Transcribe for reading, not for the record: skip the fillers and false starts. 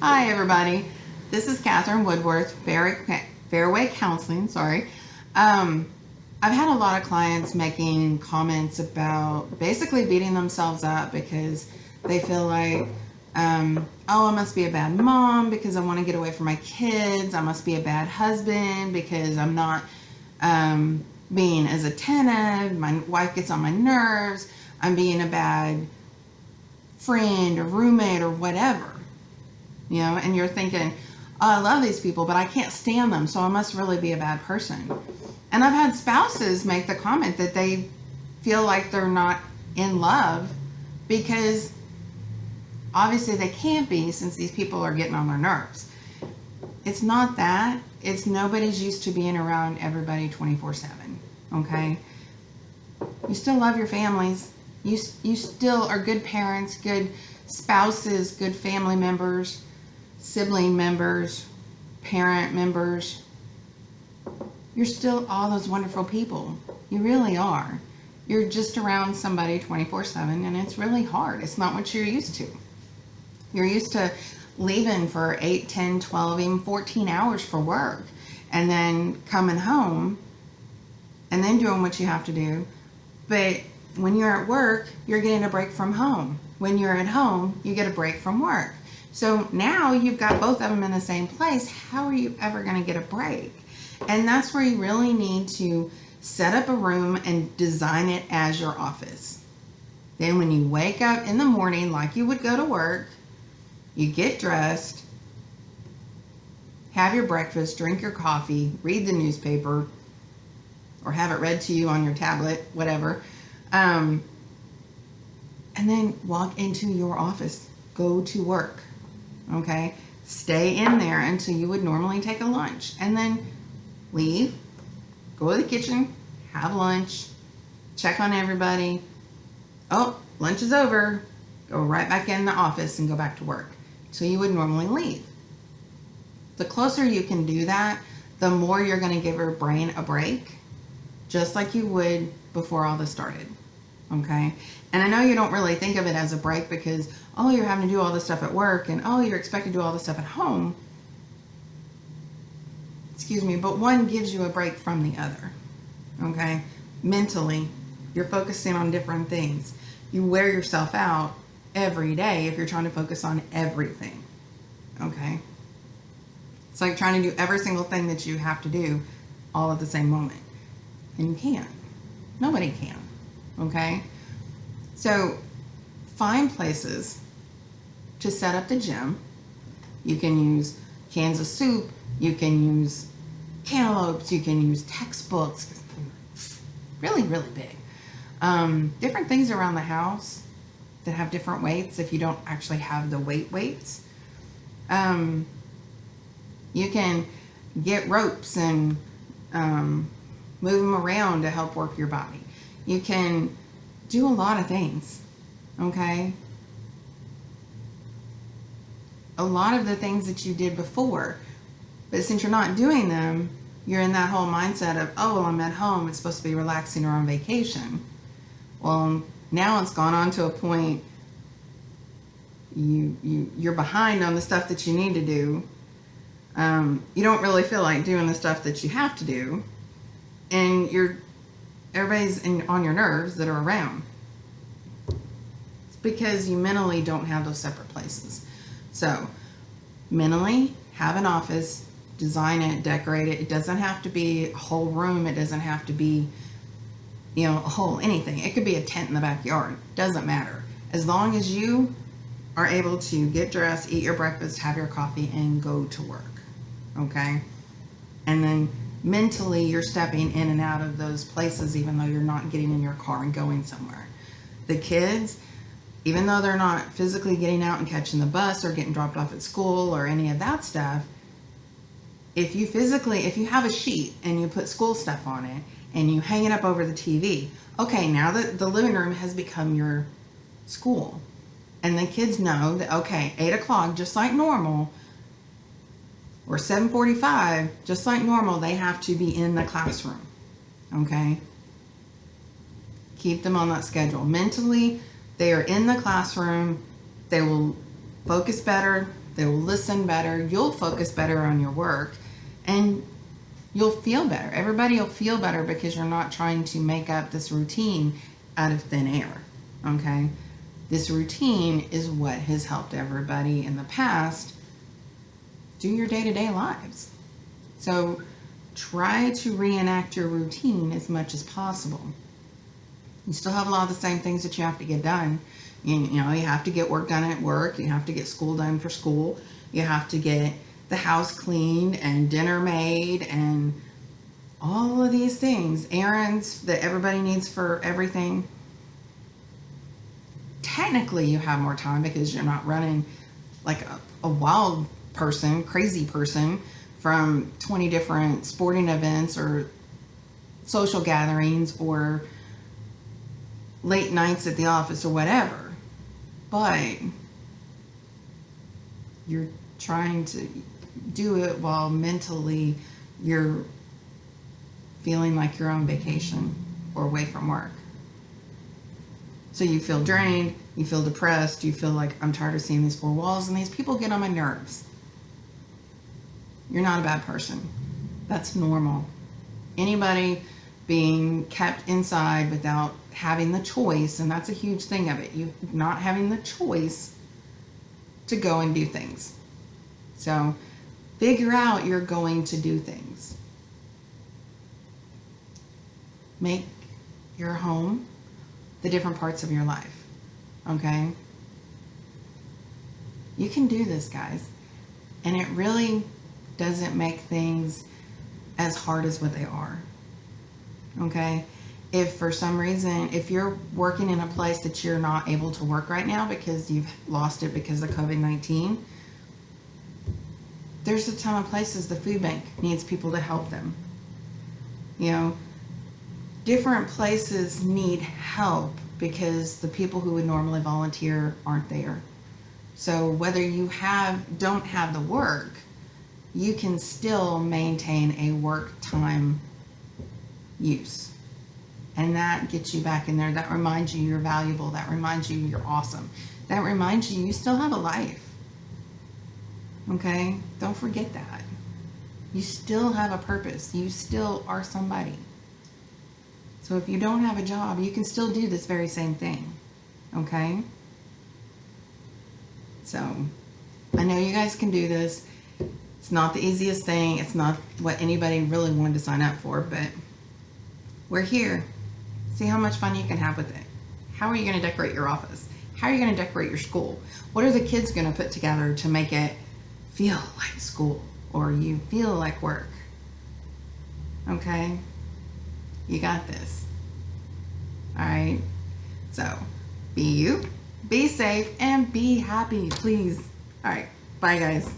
Hi, everybody. This is Catherine Woodworth, Fairway Counseling. Sorry. Um, I've had a lot of clients making comments about basically beating themselves up because they feel like, oh, I must be a bad mom because I want to get away from my kids. I must be a bad husband because I'm not being as attentive. My wife gets on my nerves. I'm being a bad friend or roommate or whatever. And you're thinking, oh, I love these people, but I can't stand them, so I must really be a bad person. And I've had spouses make the comment that they feel like they're not in love because obviously they can't be since these people are getting on their nerves. It's not that. It's nobody's used to being around everybody 24/7, okay? You still love your families. You still are good parents, good spouses, good family members, sibling members, parent members. You're still all those wonderful people. You really are. You're just around somebody 24/7 and it's really hard. It's not what you're used to. You're used to leaving for 8, 10, 12, even 14 hours for work and then coming home and then doing what you have to do. But when you're at work, you're getting a break from home. When you're at home, you get a break from work. So now you've got both of them in the same place. How are you ever going to get a break? And that's where you really need to set up a room and design it as your office. Then when you wake up in the morning like you would go to work, you get dressed, have your breakfast, drink your coffee, read the newspaper, or have it read to you on your tablet, whatever. And then walk into your office. Go to work. Okay? Stay in there until you would normally take a lunch. And then leave, go to the kitchen, have lunch, check on everybody. Oh, lunch is over. Go right back in the office and go back to work. So you would normally leave. The closer you can do that, the more you're going to give your brain a break, just like you would before all this started. Okay? And I know you don't really think of it as a break because, oh, you're having to do all this stuff at work and, oh, you're expected to do all this stuff at home. Excuse me, but one gives you a break from the other. Okay? Mentally, you're focusing on different things. You wear yourself out every day if you're trying to focus on everything. Okay? It's like trying to do every single thing that you have to do all at the same moment. And you can't. Nobody can. Okay? So find places to set up the gym. You can use cans of soup. You can use cantaloupes. You can use textbooks. Really, really big. Different things around the house that have different weights if you don't actually have the weights. You can get ropes and move them around to help work your body. You can do a lot of things, okay? A lot of the things that you did before, but since you're not doing them, you're in that whole mindset of, oh, well, I'm at home, it's supposed to be relaxing or on vacation. Well, now it's gone on to a point you're behind on the stuff that you need to do. You don't really feel like doing the stuff that you have to do, and everybody's on your nerves that are around. It's because you mentally don't have those separate places. So mentally have an office, design it, decorate it. It doesn't have to be a whole room. It doesn't have to be, a whole anything. It could be a tent in the backyard. Doesn't matter. As long as you are able to get dressed, eat your breakfast, have your coffee, and go to work. Okay? And then mentally you're stepping in and out of those places even though you're not getting in your car and going somewhere. The kids, even though they're not physically getting out and catching the bus or getting dropped off at school or any of that stuff, if you have a sheet and you put school stuff on it and you hang it up over the TV, okay, now that the living room has become your school. And the kids know that, okay, 8 o'clock, just like normal, or 7:45, just like normal, they have to be in the classroom. Okay? Keep them on that schedule. Mentally, they are in the classroom. They will focus better. They'll listen better. You'll focus better on your work, and you'll feel better. Everybody will feel better because you're not trying to make up this routine out of thin air. Okay? This routine is what has helped everybody in the past do your day-to-day lives. So try to reenact your routine as much as possible. You still have a lot of the same things that you have to get done. You know, you have to get work done at work. You have to get school done for school. You have to get the house cleaned and dinner made and all of these things, errands that everybody needs for everything. Technically, you have more time because you're not running like a wild person, crazy person from 20 different sporting events or social gatherings or late nights at the office or whatever. But you're trying to do it while mentally you're feeling like you're on vacation or away from work. So you feel drained, you feel depressed, you feel like I'm tired of seeing these four walls and these people get on my nerves. You're not a bad person. That's normal. Anybody being kept inside without having the choice, and that's a huge thing of it, you not having the choice to go and do things. So figure out you're going to do things. Make your home the different parts of your life. Okay? You can do this, guys. And it really doesn't make things as hard as what they are. Okay? If for some reason, if you're working in a place that you're not able to work right now because you've lost it because of COVID-19, there's a ton of places the food bank needs people to help them. You know, different places need help because the people who would normally volunteer aren't there. So whether you don't have the work, you can still maintain a work time use. And that gets you back in there. That reminds you you're valuable. That reminds you you're awesome. That reminds you you still have a life. Okay? Don't forget that. You still have a purpose. You still are somebody. So if you don't have a job, you can still do this very same thing. Okay? So I know you guys can do this. It's not the easiest thing. It's not what anybody really wanted to sign up for, but we're here. See how much fun you can have with it. How are you going to decorate your office? How are you going to decorate your school? What are the kids going to put together to make it feel like school or you feel like work? Okay? You got this. All right? So, be you, be safe, and be happy, please. All right. Bye, guys.